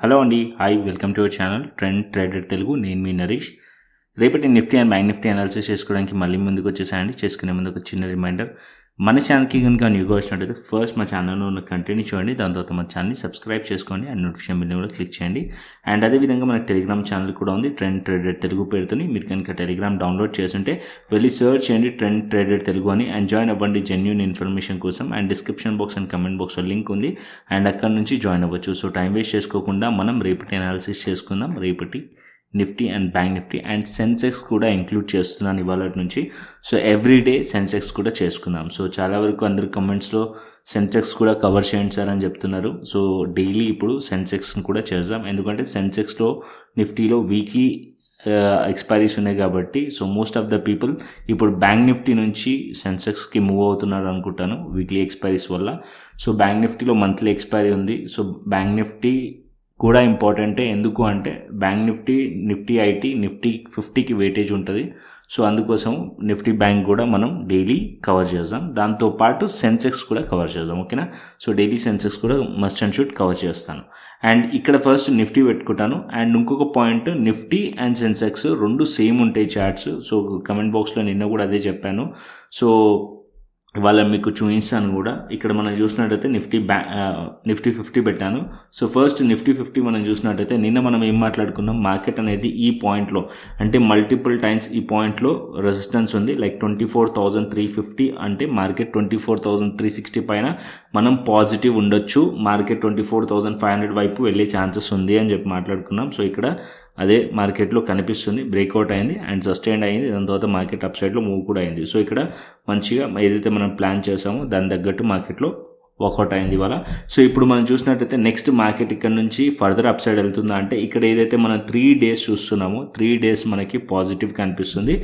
Hello అండి, hi, welcome to our channel trend trader Telugu. నేను మీ నరేష్. రేపటి Nifty and bank Nifty analysis చేసుకోవడానికి మళ్ళీ ముందుకు వచ్చేసాయండి. చేసుకునే ముందు ఒక చిన్న రిమైండర్, మన ఛానల్కి కనుక న్యూగా వచ్చినట్టయితే ఫస్ట్ మా ఛానల్ను కంటిన్యూ చేయండి, దాని తర్వాత మన ఛానల్ని సబ్స్క్రైబ్ చేసుకోండి అండ్ నోటిఫికేషన్ బిల్ కూడా క్లిక్ చేయండి. అండ్ అదేవిధంగా మన టెలిగ్రామ్ ఛానల్ కూడా ఉంది, ట్రెండ్ ట్రేడర్ తెలుగు పేరుతో. మీరు కనుక టెలిగ్రామ్ డౌన్లోడ్ చేస్తుంటే వెళ్ళి సర్చ్ చేయండి ట్రెండ్ ట్రేడర్ తెలుగు అని, అండ్ జాయిన్ అవ్వండి జెన్యూన్ ఇన్ఫర్మేషన్ కోసం. And description box and comment బాక్స్లో లింక్ ఉంది, అండ్ అక్కడ నుంచి జాయిన్ అవ్వచ్చు. సో టైం వేస్ట్ చేసుకోకుండా మనం రేపటి అనాలిసిస్ చేసుకుందాం. రేపటి Nifty and bank Nifty and Sensex కూడా ఇంక్లూడ్ చేస్తున్నాను ఇవాళ నుంచి. సో ఎవ్రీడే సెన్సెక్స్ కూడా చేసుకుందాం. సో చాలా వరకు అందరు కమెంట్స్లో సెన్సెక్స్ కూడా కవర్ చేయండి సార్ అని చెప్తున్నారు. సో డైలీ ఇప్పుడు సెన్సెక్స్ని కూడా చేద్దాం, ఎందుకంటే సెన్సెక్స్లో నిఫ్టీలో వీక్లీ ఎక్స్పైరీస్ ఉన్నాయి కాబట్టి. So most of the people ఇప్పుడు బ్యాంక్ నిఫ్టీ నుంచి సెన్సెక్స్కి మూవ్ అవుతున్నారు అనుకుంటాను వీక్లీ ఎక్స్పైరీస్ వల్ల. సో బ్యాంక్ నిఫ్టీలో మంత్లీ ఎక్స్పైరీ ఉంది. సో బ్యాంక్ నిఫ్టీ కూడా ఇంపార్టెంటే, ఎందుకు అంటే బ్యాంక్ నిఫ్టీ ఐటీ నిఫ్టీ 50కి వెయిటేజ్ ఉంటుంది. సో అందుకోసం నిఫ్టీ బ్యాంక్ కూడా మనం డైలీ కవర్ చేద్దాం, దాంతోపాటు సెన్సెక్స్ కూడా కవర్ చేద్దాం, ఓకేనా. సో డైలీ సెన్సెక్స్ కూడా మస్ట్ అండ్ షుడ్ కవర్ చేస్తాను. అండ్ ఇక్కడ ఫస్ట్ నిఫ్టీ పెట్టుకుంటాను. అండ్ ఇంకొక పాయింట్, నిఫ్టీ అండ్ సెన్సెక్స్ రెండు సేమ్ ఉంటాయి చార్ట్స్. సో కమెంట్ బాక్స్లో నిన్న కూడా అదే చెప్పాను. సో ఇవాళ మీకు చూపిస్తాను కూడా. ఇక్కడ మనం చూసినట్టయితే నిఫ్టీ 50 పెట్టాను. సో ఫస్ట్ నిఫ్టీ 50 మనం చూసినట్టయితే నిన్న మనం ఏం మాట్లాడుకున్నాం, మార్కెట్ అనేది ఈ పాయింట్లో అంటే మల్టిపుల్ టైమ్స్ ఈ పాయింట్లో రెసిస్టెన్స్ ఉంది, లైక్ 24,350 అంటే మార్కెట్ 24,360 పైన మనం పాజిటివ్ ఉండొచ్చు, మార్కెట్ 24,500 వైపు వెళ్ళే ఛాన్సెస్ ఉంది అని చెప్పి మాట్లాడుకున్నాం. సో ఇక్కడ అదే మార్కెట్లో కనిపిస్తుంది, బ్రేక్అవుట్ అయింది అండ్ సస్టైన్ అయింది, దాని తర్వాత మార్కెట్ అప్ సైడ్లో మూవ్ కూడా అయింది. సో ఇక్కడ మంచిగా ఏదైతే మనం ప్లాన్ చేసామో దాని తగ్గట్టు మార్కెట్లో వర్కౌట్ అయింది ఇవాళ. సో ఇప్పుడు మనం చూసినట్టయితే నెక్స్ట్ మార్కెట్ ఇక్కడ నుంచి ఫర్దర్ అప్ సైడ్ వెళ్తుందా అంటే, ఇక్కడ ఏదైతే మనం 3 డేస్ చూస్తున్నామో 3 డేస్ మనకి పాజిటివ్ కనిపిస్తుంది.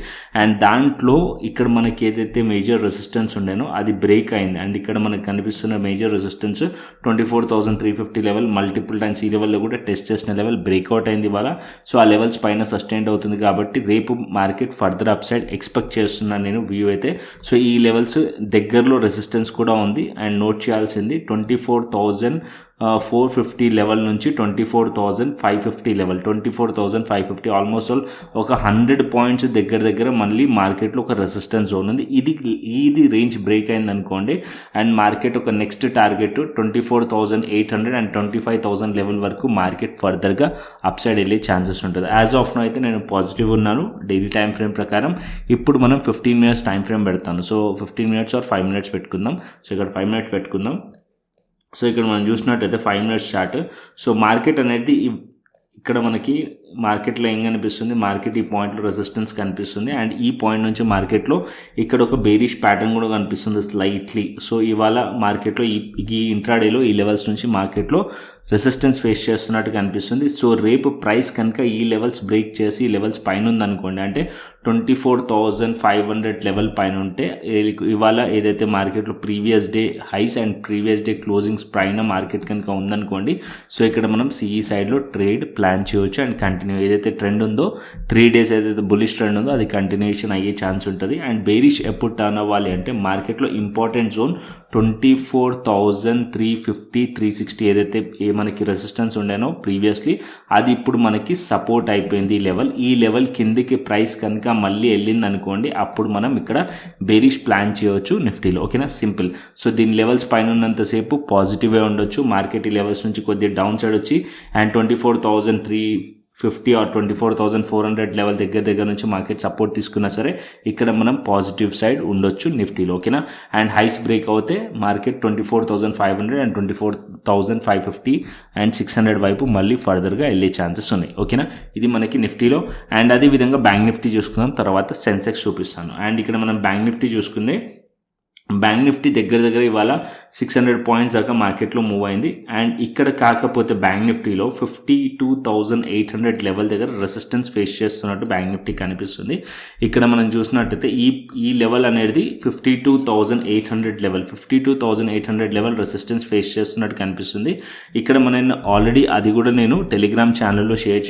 అండ్ దాంట్లో ఇక్కడ మనకి ఏదైతే మేజర్ రెసిస్టెన్స్ ఉండేనో అది బ్రేక్ అయింది. అండ్ ఇక్కడ మనకు కనిపిస్తున్న major resistance 24,350 level multiple times ఈ లెవెల్లో కూడా టెస్ట్ చేసిన లెవెల్ బ్రేక్అవుట్ అయింది ఇవాళ. సో ఆ లెవెల్స్ పైన సస్టైన్ అవుతుంది కాబట్టి రేపు market further up side expect చేస్తున్నాను నేను వ్యూ అయితే. సో ఈ లెవెల్స్ దగ్గరలో రెసిస్టెన్స్ కూడా ఉంది. అండ్ నోట్ చేయాల్సింది 24,450 లెవెల్ నుంచి 24,550 లెవెల్, 24,550 ఆల్మోస్ట్ ఒక 100 పాయింట్స్ దగ్గర మళ్ళీ మార్కెట్లో ఒక రెసిస్టెన్స్ జోన్ ఉంది. ఇది రేంజ్ బ్రేక్ అయింది అనుకోండి, అండ్ మార్కెట్ ఒక నెక్స్ట్ టార్గెట్ 24,800 అండ్ 25,000 లెవెల్ వరకు మార్కెట్ ఫర్దర్గా అప్ సైడ్ వెళ్ళే ఛాన్సెస్ ఉంటుంది. యాజ్ ఆఫ్ నో అయితే నేను పాజిటివ్ ఉన్నాను డైలీ టైం ఫ్రేమ్ ప్రకారం. ఇప్పుడు మనం 15 మినిట్స్ టైం ఫ్రేమ్ పెడతాను. సో 15 మినిట్స్ ఆర్ 5 మినిట్స్ పెట్టుకుందాం. సో ఇక్కడ 5 మినిట్స్ పెట్టుకుందాం. సో ఇక్కడ మనం చూసినట్టయితే 5 మినిట్స్ చార్ట్. సో మార్కెట్ అనేది ఇక్కడ మనకి మార్కెట్లో ఏం కనిపిస్తుంది, మార్కెట్ ఈ పాయింట్లో రెసిస్టెన్స్ కనిపిస్తుంది. అండ్ ఈ పాయింట్ నుంచి మార్కెట్లో ఇక్కడ ఒక బేరిష్ ప్యాటర్న్ కూడా కనిపిస్తుంది స్లైట్లీ. సో ఇవాళ మార్కెట్లో ఈ ఇంట్రాడేలో ఈ లెవెల్స్ నుంచి మార్కెట్లో రెసిస్టెన్స్ ఫేస్ చేస్తున్నట్టు కనిపిస్తుంది. సో రేపు ప్రైస్ కనుక ఈ లెవెల్స్ బ్రేక్ చేసి ఈ లెవెల్స్ పైన ఉందనుకోండి, అంటే 24,500 లెవెల్ పైన ఉంటే ఇవాళ ఏదైతే మార్కెట్లో previous day highs and previous day closings పైన మార్కెట్ కనుక ఉందనుకోండి, సో ఇక్కడ మనం సిఈ సైడ్లో ట్రేడ్ ప్లాన్ చేయవచ్చు. అండ్ కంటిన్యూ ఏదైతే ట్రెండ్ ఉందో 3 డేస్ ఏదైతే బులిష్ ట్రెండ్ ఉందో అది కంటిన్యూషన్ అయ్యే ఛాన్స్ ఉంటుంది. అండ్ బేరిష్ ఎప్పుడు టర్న్ అవ్వాలి అంటే, మార్కెట్లో ఇంపార్టెంట్ జోన్ 24,350 360 ఏదైతే మనకి రెసిస్టెన్స్ ఉండేనో ప్రీవియస్లీ, అది ఇప్పుడు మనకి సపోర్ట్ అయిపోయింది ఈ లెవెల్ కిందికి ప్రైస్ కనుక మళ్ళీ వెళ్ళింది అనుకోండి, అప్పుడు మనం ఇక్కడ బేరిష్ ప్లాన్ చేయవచ్చు నిఫ్టీలో, ఓకేనా, సింపుల్. సో దీని లెవెల్స్ పైన ఉన్నంతసేపు పాజిటివే ఉండొచ్చు, మార్కెట్ ఈ లెవెల్స్ నుంచి కొద్దిగా డౌన్ సైడ్ వచ్చి అండ్ 24,350 ఆర్ 24,400 లెవెల్ దగ్గర నుంచి మార్కెట్ సపోర్ట్ తీసుకున్నా సరే ఇక్కడ మనం పాజిటివ్ సైడ్ ఉండొచ్చు నిఫ్టీలో, ఓకేనా. అండ్ హైస్ బ్రేక్ అవుతే మార్కెట్ 24,500 అండ్ 24,550 అండ్ 600 వైపు మళ్ళీ ఫర్దర్గా వెళ్ళే ఛాన్సెస్ ఉన్నాయి, ఓకేనా. ఇది మనకి నిఫ్టీలో. అండ్ అదేవిధంగా బ్యాంక్ నిఫ్టీ చూసుకుందాం, తర్వాత సెన్సెక్స్ చూపిస్తాను. అండ్ ఇక్కడ మనం బ్యాంక్ నిఫ్టీ చూసుకుందే, బ్యాంక్ నిఫ్టీ దగ్గర ఇవాళ 600 పాయింట్స్ దాకా మార్కెట్లో మూవ్ అయింది. అండ్ ఇక్కడ కాకపోతే బ్యాంక్ నిఫ్టీలో 52,800 లెవెల్ దగ్గర రెసిస్టెన్స్ ఫేస్ చేస్తున్నట్టు బ్యాంక్ నిఫ్టీ కనిపిస్తుంది. ఇక్కడ మనం చూసినట్టయితే ఈ లెవెల్ అనేది 52,800 లెవెల్, 52,800 లెవెల్ రెసిస్టెన్స్ ఫేస్ చేస్తున్నట్టు కనిపిస్తుంది. ఇక్కడ మనం ఆల్రెడీ అది కూడా నేను టెలిగ్రామ్ ఛానల్లో షేర్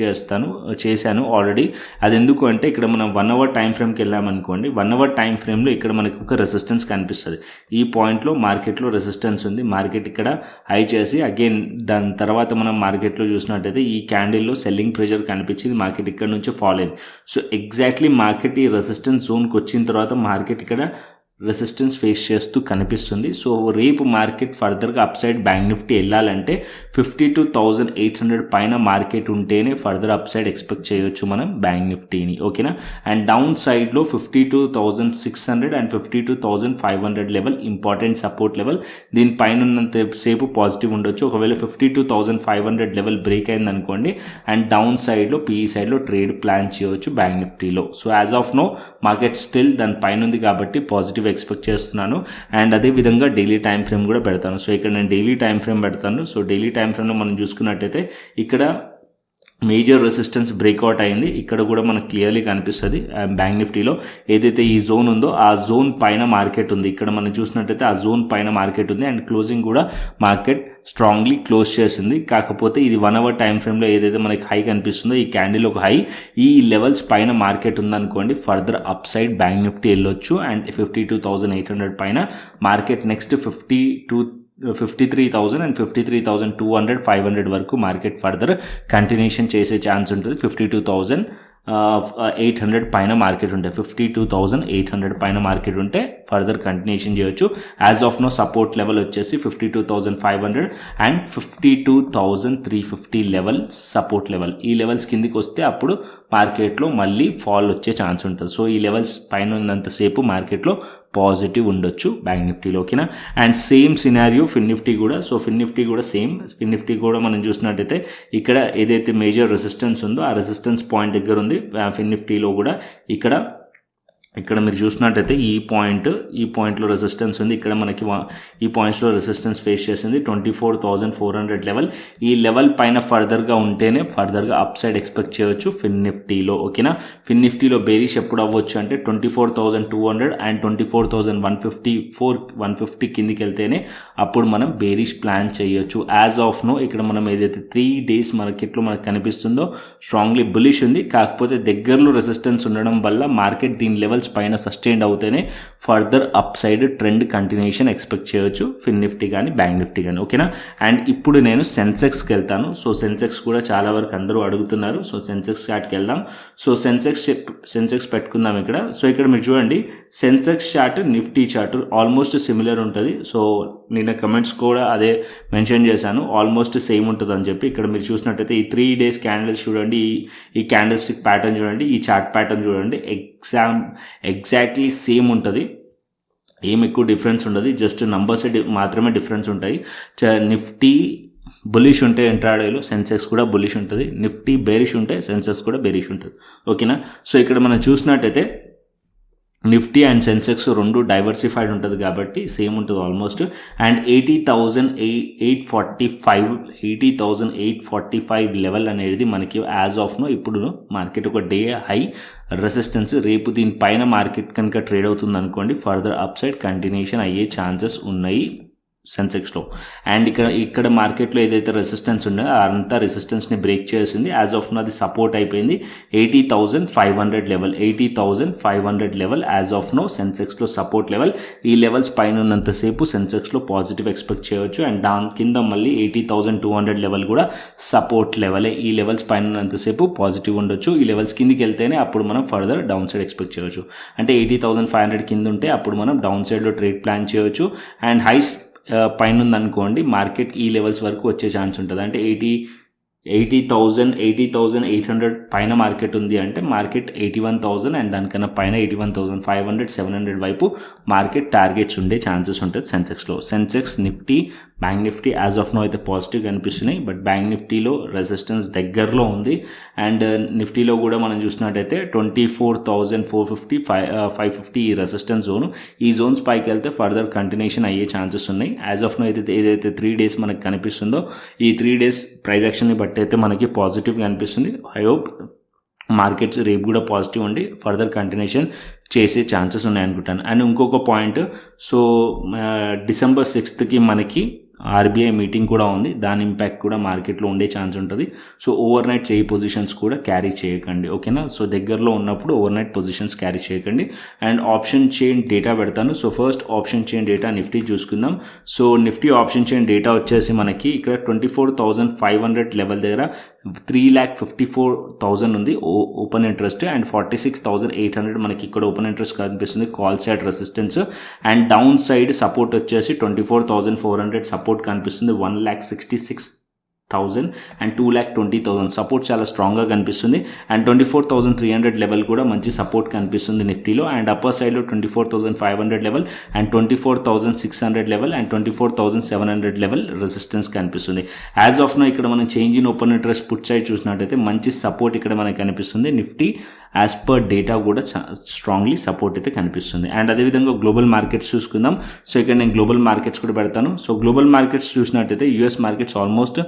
చేశాను ఆల్రెడీ. అది ఎందుకు అంటే, ఇక్కడ మనం 1 అవర్ టైం ఫ్రేమ్కి వెళ్ళామనుకోండి, 1 అవర్ టైం ఫ్రేమ్లో ఇక్కడ మనకు ఒక రెసిస్టెన్స్ కనిపిస్తుంది. కనిపిస్తుంది. ఈ పాయింట్లో మార్కెట్లో రెసిస్టెన్స్ ఉంది. మార్కెట్ ఇక్కడ హై చేసి అగైన్ దాని తర్వాత మనం మార్కెట్లో చూసినట్టయితే ఈ క్యాండిల్లో సెల్లింగ్ ప్రెషర్ కనిపించింది. మార్కెట్ ఇక్కడ నుంచి ఫాల్ అయింది. సో ఎగ్జాక్ట్లీ మార్కెట్ ఈ రెసిస్టెన్స్ జోన్కి వచ్చిన తర్వాత మార్కెట్ ఇక్కడ రెసిస్టెన్స్ ఫేస్ చేస్తూ కనిపిస్తుంది. సో రేపు మార్కెట్ ఫర్దర్గా అప్ సైడ్ బ్యాంక్ నిఫ్టీ వెళ్ళాలంటే 52,800 పైన మార్కెట్ ఉంటేనే ఫర్దర్ అప్ సైడ్ ఎక్స్పెక్ట్ చేయొచ్చు మనం బ్యాంక్ నిఫ్టీని. ఓకేనా. అండ్ డౌన్ సైడ్లో 52,600 and 52,500 level important support level. దీనిపైన ఉన్నంత సేపు పాజిటివ్ ఉండొచ్చు. ఒకవేళ 52,500 లెవెల్ బ్రేక్ అయింది అనుకోండి అండ్ డౌన్ సైడ్లో పీఈ సైడ్లో ట్రేడ్ ప్లాన్ చేయవచ్చు బ్యాంక్ నిఫ్టీలో. So as of now market still దాని పైన ఉంది కాబట్టి పాజిటివ్ ఎక్స్పెక్ట్ చేస్తున్నాను. అండ్ అదేవిధంగా డైలీ టైం ఫ్రేమ్ కూడా పెడతాను. సో ఇక్కడ నేను డైలీ టైం ఫ్రేమ్ పెడతాను. సో డైలీ టైం ఫ్రేమ్లో మనం చూసుకున్నట్టయితే ఇక్కడ మేజర్ రెసిస్టెన్స్ బ్రేక్అవుట్ అయింది. ఇక్కడ కూడా మనకు క్లియర్లీ కనిపిస్తుంది బ్యాంక్ నిఫ్టీలో ఏదైతే ఈ జోన్ ఉందో ఆ జోన్ పైన మార్కెట్ ఉంది. ఇక్కడ మనం చూసినట్టయితే ఆ జోన్ పైన మార్కెట్ ఉంది అండ్ క్లోజింగ్ కూడా మార్కెట్ స్ట్రాంగ్లీ క్లోజ్ చేసింది. కాకపోతే ఇది 1 అవర్ టైం ఫ్రేమ్లో ఏదైతే మనకి హై కనిపిస్తుందో ఈ క్యాండిల్ ఒక హై, ఈ లెవెల్స్ పైన మార్కెట్ ఉందనుకోండి further up side bank Nifty వెళ్ళొచ్చు. అండ్ 52,800 పైన మార్కెట్ నెక్స్ట్ 53,000 అండ్ 53,200 500 వరకు మార్కెట్ ఫర్దర్ కంటిన్యూషన్ చేసే ఛాన్స్ ఉంటుంది. 52,800 పైన మార్కెట్ ఉంటే 52,800 పైన మార్కెట్ ఉంటే ఫర్దర్ కంటిన్యూషన్ చేయొచ్చు. As of now support level వచ్చేసి 52,500 అండ్ 52,350 లెవెల్ సపోర్ట్ లెవెల్. ఈ లెవెల్స్ కిందికి వస్తే అప్పుడు మార్కెట్లో మళ్ళీ ఫాల్ వచ్చే ఛాన్స్ ఉంటుంది. సో ఈ లెవెల్స్ పైన ఉన్నంతసేపు మార్కెట్లో పాజిటివ్ ఉండొచ్చు బ్యాంక్ నిఫ్టీలో. ఓకేనా. And same scenario fin Nifty కూడా. సో ఫిన్ నిఫ్టీ కూడా సేమ్. ఫిన్ నిఫ్టీ కూడా మనం చూసినట్టయితే ఇక్కడ ఏదైతే మేజర్ రెసిస్టెన్స్ ఉందో ఆ రెసిస్టెన్స్ పాయింట్ దగ్గర ఉంది ఫిన్ నిఫ్టీలో కూడా. ఇక్కడ మీరు చూసినట్టయితే ఈ పాయింట్లో రెసిస్టెన్స్ ఉంది. ఇక్కడ మనకి ఈ పాయింట్స్లో రెసిస్టెన్స్ ఫేస్ చేసింది 24,400 లెవెల్. ఈ లెవెల్ పైన ఫర్దర్గా ఉంటేనే ఫర్దర్గా అప్ సైడ్ ఎక్స్పెక్ట్ చేయొచ్చు ఫిన్ నిఫ్టీలో. ఓకేనా. ఫిన్ నిఫ్టీలో బేరిష్ ఎప్పుడు అవ్వచ్చు అంటే 24,200 అండ్ 24,150 కిందికి వెళ్తేనే అప్పుడు మనం బేరిష్ ప్లాన్ చేయొచ్చు. యాజ్ ఆఫ్ నో ఇక్కడ మనం ఏదైతే 3 డేస్ మార్కెట్లో మనకు కనిపిస్తుందో స్ట్రాంగ్లీ బులిష్ ఉంది. కాకపోతే దగ్గరలో రెసిస్టెన్స్ ఉండడం వల్ల మార్కెట్ దీని లెవెల్ పైన సస్టైన్ అవుతేనే further up side trend continuation expect చేయొచ్చు ఫిన్ నిఫ్టీ కానీ బ్యాంక్ నిఫ్టీ కానీ. ఓకేనా. అండ్ ఇప్పుడు నేను సెన్సెక్స్కి వెళ్తాను. సో సెన్సెక్స్ కూడా చాలా వరకు అందరూ అడుగుతున్నారు. సో సెన్సెక్స్ చార్ట్కి వెళ్దాం. సో సెన్సెక్స్ పెట్టుకుందాం ఇక్కడ. సో ఇక్కడ మీరు చూడండి Sensex chart Nifty chart almost similar ఉంటుంది. సో నేను కమెంట్స్ కూడా అదే మెన్షన్ చేశాను ఆల్మోస్ట్ సేమ్ ఉంటుంది అని చెప్పి. ఇక్కడ మీరు చూసినట్టయితే ఈ 3 డేస్ క్యాండిల్స్ చూడండి, ఈ క్యాండిల్ స్టిక్ ప్యాటర్న్ చూడండి, ఈ చార్ట్ ప్యాటర్న్ చూడండి, ఎగ్జాక్ట్లీ సేమ్ ఉంటుంది. ఏం ఎక్కువ డిఫరెన్స్ ఉండదు. జస్ట్ నంబర్స్ మాత్రమే డిఫరెన్స్ ఉంటాయి. నిఫ్టీ బులిష్ ఉంటే ఇంట్రాడేలో సెన్సెక్స్ కూడా బులిష్ ఉంటుంది. నిఫ్టీ బేరిష్ ఉంటే సెన్సెక్స్ కూడా బేరిష్ ఉంటుంది. ఓకేనా. సో ఇక్కడ మనం చూసినట్టయితే నిఫ్టీ అండ్ సెన్సెక్స్ రెండు డైవర్సిఫైడ్ ఉంటుంది కాబట్టి సేమ్ ఉంటుంది ఆల్మోస్ట్. అండ్ 80,845 లెవెల్ అనేది మనకి యాజ్ ఆఫ్ నో ఇప్పుడు మార్కెట్ ఒక డే హై రెసిస్టెన్స్. రేపు దీనిపైన మార్కెట్ కనుక ట్రేడ్ అవుతుంది అనుకోండి ఫర్దర్ అప్ సైడ్ కంటిన్యూషన్ అయ్యే ఛాన్సెస్ ఉన్నాయి సెన్సెక్స్లో. అండ్ ఇక్కడ మార్కెట్లో ఏదైతే రెసిస్టెన్స్ ఉందో అంతా రెసిస్టెన్స్ని బ్రేక్ చేసింది. యాజ్ ఆఫ్ నో అది సపోర్ట్ అయిపోయింది 80,500 level. 80,500 level as of now సెన్సెక్స్లో సపోర్ట్ లెవెల్. ఈ లెవెల్స్ పైన ఉన్నంతసేపు సెన్సెక్స్లో పాజిటివ్ ఎక్స్పెక్ట్ చేయవచ్చు. అండ్ దాని కింద మళ్ళీ 80,200 లెవెల్ కూడా సపోర్ట్ లెవెలే. ఈ లెవెల్స్ పైన ఉన్నంతసేపు పాజిటివ్ ఉండొచ్చు. ఈ లెవెల్స్ కిందికి వెళ్తేనే అప్పుడు మనం ఫర్దర్ డౌన్ సైడ్ ఎక్స్పెక్ట్ చేయవచ్చు. అంటే 80,500 కింద ఉంటే అప్పుడు మనం డౌన్ సైడ్లో ట్రేడ్ ప్లాన్ చేయవచ్చు. అండ్ హైస్ పైన ఉందనుకోండి మార్కెట్ ఈ లెవెల్స్ వరకు వచ్చే ఛాన్స్ ఉంటుంది. అంటే 80,800 పైన మార్కెట్ ఉంది అంటే మార్కెట్ 81,000 అండ్ దానికన్నా పైన 81,500 700 వైపు మార్కెట్ టార్గెట్స్ ఉండే ఛాన్సెస్ ఉంటుంది సెన్సెక్స్లో. Sensex Nifty bank Nifty as of now అయితే పాజిటివ్ కనిపిస్తున్నాయి. బట్ బ్యాంక్ నిఫ్టీలో రెసిస్టెన్స్ దగ్గరలో ఉంది. అండ్ నిఫ్టీలో కూడా మనం చూసినట్టయితే 24,450 550 ఈ రెసిస్టెన్స్ జోను. ఈ జోన్స్ పైకి వెళ్తే ఫర్దర్ కంటిన్యూషన్ అయ్యే ఛాన్సెస్ ఉన్నాయి. యాజ్ ఆఫ్ నో ఏదైతే 3 డేస్ మనకు కనిపిస్తుందో ఈ 3 డేస్ ప్రైస్ యాక్షన్ని బట్టి అయితే మనకి పాజిటివ్ కనిపిస్తుంది. ఐ హోప్ మార్కెట్స్ రేపు కూడా పాజిటివ్ ఉండి ఫర్దర్ కంటిన్యూషన్ చేసే ఛాన్సెస్ ఉన్నాయి అనుకుంటాను. అండ్ ఇంకొక పాయింట్, సో December 6th మనకి ఆర్బీఐ మీటింగ్ కూడా ఉంది, దాని ఇంపాక్ట్ కూడా మార్కెట్లో ఉండే ఛాన్స్ ఉంటుంది. సో ఓవర్ నైట్ చేయి పొజిషన్స్ కూడా క్యారీ చేయకండి, ఓకేనా. సో దగ్గరలో ఉన్నప్పుడు ఓవర్ నైట్ పొజిషన్స్ క్యారీ చేయకండి. అండ్ ఆప్షన్ చైన్ డేటా పెడతాను. So first option chain data Nifty చూసుకుందాం. So Nifty option chain data వచ్చేసి మనకి ఇక్కడ 24,500 లెవెల్ దగ్గర 3,54,000 ఉంది ఓపెన్ ఇంట్రెస్ట్, అండ్ 46,800 మనకి ఇక్కడ ఓపెన్ ఇంట్రెస్ట్ కనిపిస్తుంది call side resistance. And down side support వచ్చేసి 24,400 సపోర్ట్ కనిపిస్తుంది, 1,66,000 అండ్ 2,20,000 సపోర్ట్ చాలా స్ట్రాంగ్గా కనిపిస్తుంది. అండ్ 24,300 లెవెల్ కూడా మంచి సపోర్ట్ కనిపిస్తుంది నిఫ్టీలో. అండ్ అప్పర్ సైడ్లో 24,500 level and 24,600 level and 24,700 level resistance కనిపిస్తుంది. యాజ్ ఆఫ్ నో ఇక్కడ మనం change in open interest put side చూసినట్టయితే మంచి సపోర్ట్ ఇక్కడ మనకి కనిపిస్తుంది. నిఫ్టీ యాజ్ పర్ డేటా కూడా స్ట్రాంగ్లీ సపోర్ట్ అయితే కనిపిస్తుంది. అండ్ అదేవిధంగా గ్లోబల్ మార్కెట్స్ చూసుకుందాం. సో ఇక్కడ నేను గ్లోబల్ మార్కెట్స్ కూడా పెడతాను. సో గ్లోబల్ మార్కెట్స్ చూసినట్టయితే US markets almost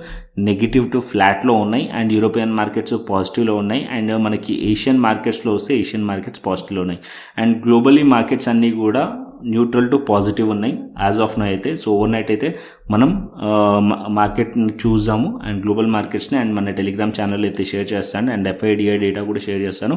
negative to ఫ్లాట్లో ఉన్నాయి, అండ్ యూరోపియన్ మార్కెట్స్ పాజిటివ్లో ఉన్నాయి. అండ్ మనకి ఏషియన్ మార్కెట్స్లో వస్తే ఏషియన్ మార్కెట్స్ పాజిటివ్లో ఉన్నాయి. అండ్ గ్లోబలీ మార్కెట్స్ అన్నీ కూడా న్యూట్రల్ టు పాజిటివ్ ఉన్నాయి యాజ్ ఆఫ్ నో అయితే. సో ఓవర్ నైట్ అయితే మనం మార్కెట్ని చూద్దాము అండ్ గ్లోబల్ మార్కెట్స్ని అండ్ మన టెలిగ్రామ్ ఛానల్ అయితే షేర్ చేస్తాను, అండ్ FIDI డేటా కూడా షేర్ చేస్తాను.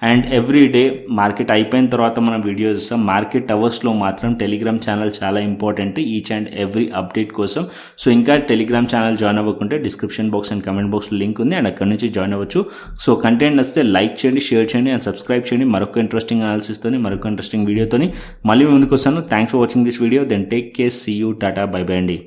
అండ్ ఎవ్రీ డే మార్కెట్ అయిపోయిన తర్వాత మనం వీడియోస్ ఇస్తాం. మార్కెట్ అవర్స్లో మాత్రం టెలిగ్రామ్ ఛానల్ చాలా important each and every update కోసం. సో ఇంకా టెలిగ్రామ్ ఛానల్ జాయిన్ అవ్వకుంటే డిస్క్రిప్షన్ బాక్స్ అండ్ కమెంట్ బాక్స్లో లింక్ ఉంది, అండ్ అక్కడ నుంచి జాయిన్ అవ్వచ్చు. సో కంటెంట్ వస్తే లైక్ చేయండి, షేర్ చేయండి అండ్ సబ్స్క్రైబ్ చేయండి. మరొక ఇంట్రెస్టింగ్ అనాలిసిస్తోని మరొక ఇంట్రెస్టింగ్ వీడియోతోని మళ్ళీ ముందుకు వస్తాను. Thanks for watching this video. Then take care, see you, టాటా, బై బై అండి.